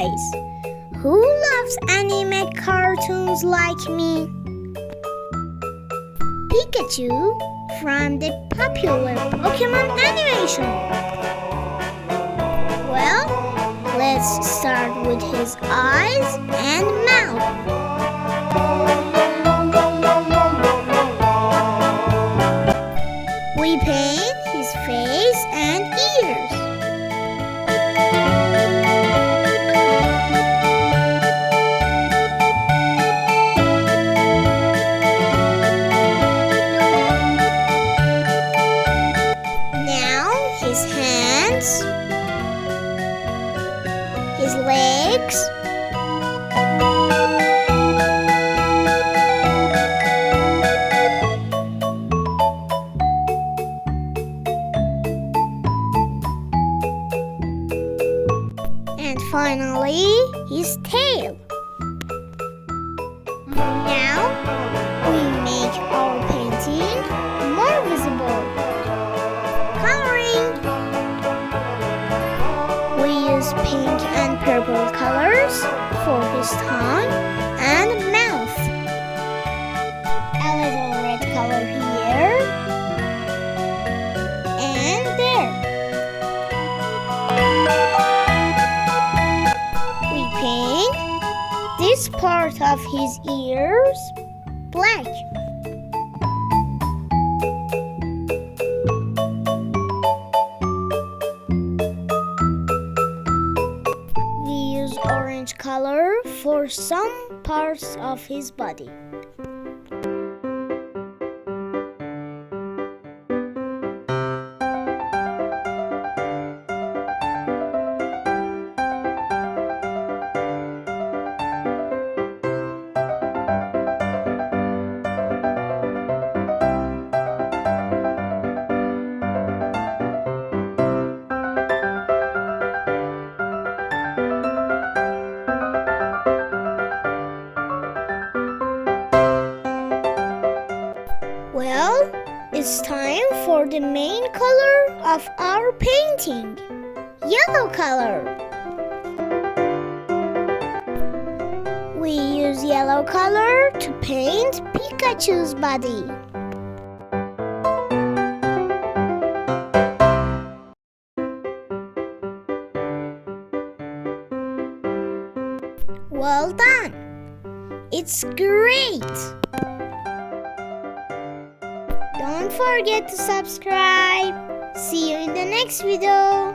eyes. Who loves anime cartoons like me? Pikachu from the popular Pokémon animation. Well, let's start with his eyes and mouth. We paint his face and ears. Now his hands, his legs, and finally his tail. Now we make our painting more visible. Coloring. We use pink and purple colors for his tongue and mouth. A little red color here and there. We paint this part of his ears black. We use orange color for some parts of his body. Well, it's time for the main color of our painting, yellow color. We use yellow color to paint Pikachu's body. Well done! It's great! Don't forget to subscribe. See you in the next video.